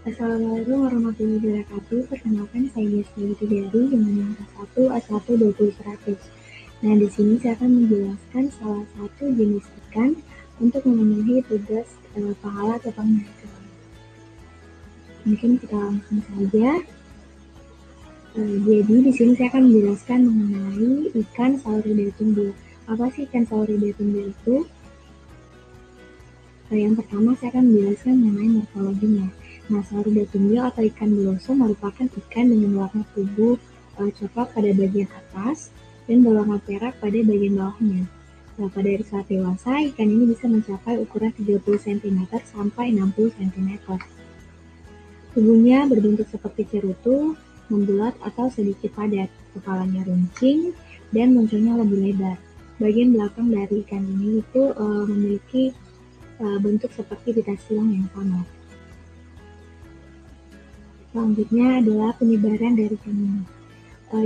Assalamualaikum warahmatullahi wabarakatuh. Perkenalkan saya Yesya Wididari dengan nomor 1 A1 20 100. Nah, di sini saya akan menjelaskan salah satu jenis ikan untuk memenuhi tugas pahala atau penghasilan. Mungkin kita langsung saja. Jadi di sini saya akan menjelaskan mengenai ikan Sauridae tumbil. Apa sih ikan Sauridae tumbil itu? Yang pertama saya akan menjelaskan mengenai morfologinya. Nah, Sauridae tumbil atau ikan beloso merupakan ikan dengan warna tubuh coklat pada bagian atas dan berwarna perak pada bagian bawahnya. Nah, pada saat dewasa, ikan ini bisa mencapai ukuran 30 cm sampai 60 cm. Tubuhnya berbentuk seperti cerutu, membulat atau sedikit padat, kepalanya runcing, dan muncungnya lebih lebar. Bagian belakang dari ikan ini itu memiliki bentuk seperti pita silang yang sama. Selanjutnya adalah penyebaran dari ikan ini.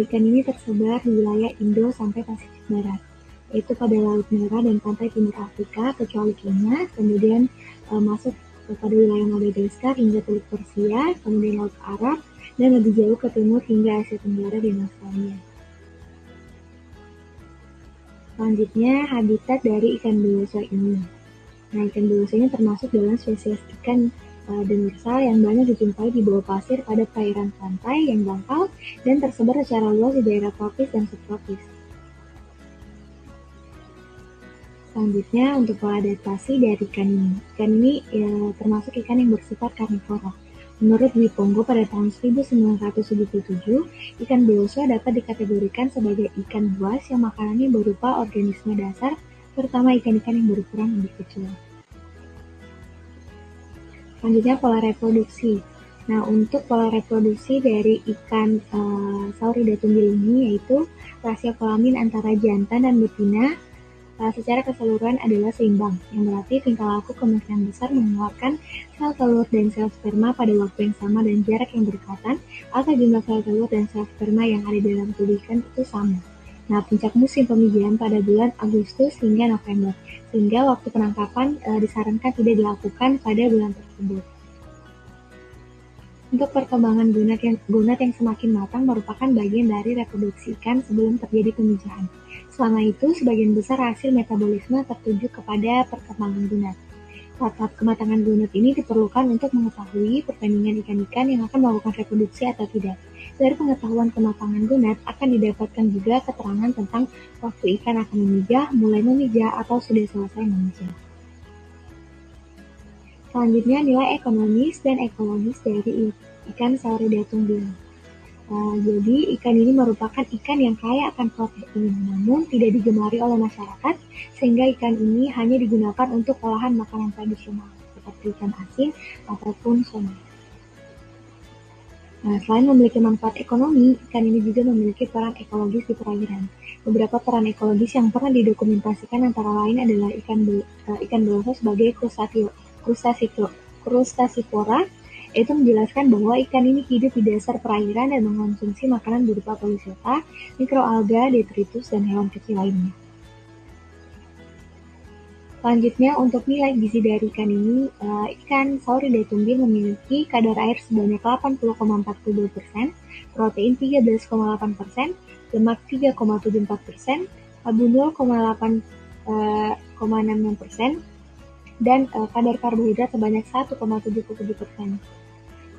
Ikan ini tersebar di wilayah Indo sampai Pasifik Barat, yaitu pada Laut Merah dan pantai timur Afrika, kecuali Kenya, kemudian masuk pada wilayah Madagaskar hingga Teluk Persia, kemudian Laut Arab, dan lebih jauh ke timur hingga Asia Tenggara dan Australia. Selanjutnya, habitat dari ikan beloso ini. Nah, ikan beloso ini termasuk dalam spesies ikan demersal yang banyak dijumpai di bawah pasir pada perairan pantai yang dangkal dan tersebar secara luas di daerah tropis dan subtropis. Selanjutnya, untuk pola adaptasi dari ikan ini. Ikan ini termasuk ikan yang bersifat karnivora. Menurut Dwi Ponggo pada tahun 1977, ikan beloso dapat dikategorikan sebagai ikan buas yang makanannya berupa organisme dasar, terutama ikan-ikan yang berukuran lebih kecil. Selanjutnya, pola reproduksi. Nah, untuk pola reproduksi dari ikan Sauridae tumbil ini yaitu rasio kelamin antara jantan dan betina secara keseluruhan adalah seimbang, yang berarti tingkah laku kemungkinan besar mengeluarkan sel telur dan sel sperma pada waktu yang sama dan jarak yang berdekatan, atau jumlah sel telur dan sel sperma yang ada dalam tubuh ikan itu sama. Nah, puncak musim pemijahan pada bulan Agustus hingga November, sehingga waktu penangkapan disarankan tidak dilakukan pada bulan tersebut. Untuk perkembangan gonad yang semakin matang merupakan bagian dari reproduksi ikan sebelum terjadi pemijahan. Selama itu, sebagian besar hasil metabolisme tertuju kepada perkembangan gonad. Tahap kematangan gonad ini diperlukan untuk mengetahui perbandingan ikan-ikan yang akan melakukan reproduksi atau tidak. Dari pengetahuan kematangan gonad akan didapatkan juga keterangan tentang waktu ikan akan memijah, mulai memijah, atau sudah selesai memijah. Selanjutnya, nilai ekonomis dan ekologis dari ikan Sauridae tumbil. Jadi, ikan ini merupakan ikan yang kaya akan protein, namun tidak digemari oleh masyarakat, sehingga ikan ini hanya digunakan untuk olahan makanan tradisional, seperti ikan asin ataupun somai. Nah, selain memiliki manfaat ekonomi, ikan ini juga memiliki peran ekologis di perairan. Beberapa peran ekologis yang pernah didokumentasikan antara lain adalah ikan beloso sebagai krustasivora, itu menjelaskan bahwa ikan ini hidup di dasar perairan dan mengonsumsi makanan berupa poliseta, mikroalga, detritus, dan hewan kecil lainnya. Selanjutnya, untuk nilai gizi dari ikan ini, ikan Sauridae tumbil memiliki kadar air sebanyak 80,42%, protein 13,8%, lemak 3,74%, abu 0,8,66%, dan kadar karbohidrat sebanyak 1,77%.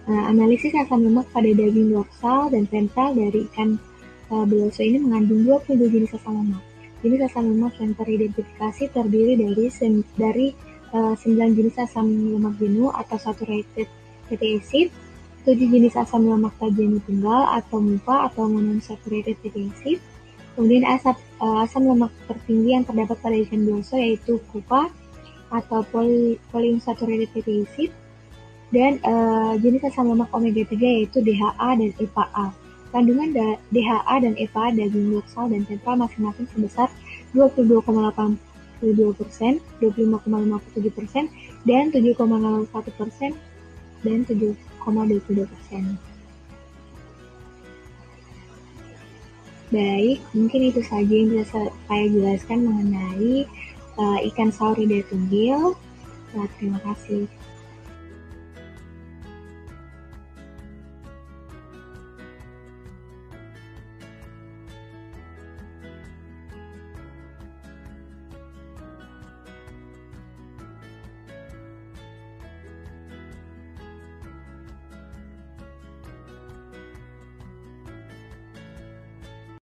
Analisis asam lemak pada daging dorsal dan ventral dari ikan beloso ini mengandung 22 jenis asam lemak. Jenis asam lemak yang teridentifikasi terdiri dari 9 jenis asam lemak jenuh atau saturated fatty acid, 7 jenis asam lemak tak jenuh tunggal atau MUFA atau monounsaturated fatty acid. Kemudian asam lemak tertinggi yang terdapat pada ikan beloso yaitu CUFA atau polyunsaturated fatty acid, dan jenis asam lemak omega 3 yaitu DHA dan EPA. Kandungan DHA dan EPA daging dorsal dan ventral masing-masing sebesar 22,82%, 25,57%, dan 7,01% dan 7,22%. Baik, mungkin itu saja yang bisa saya jelaskan mengenai ikan Sauridae tumbil. Terima kasih.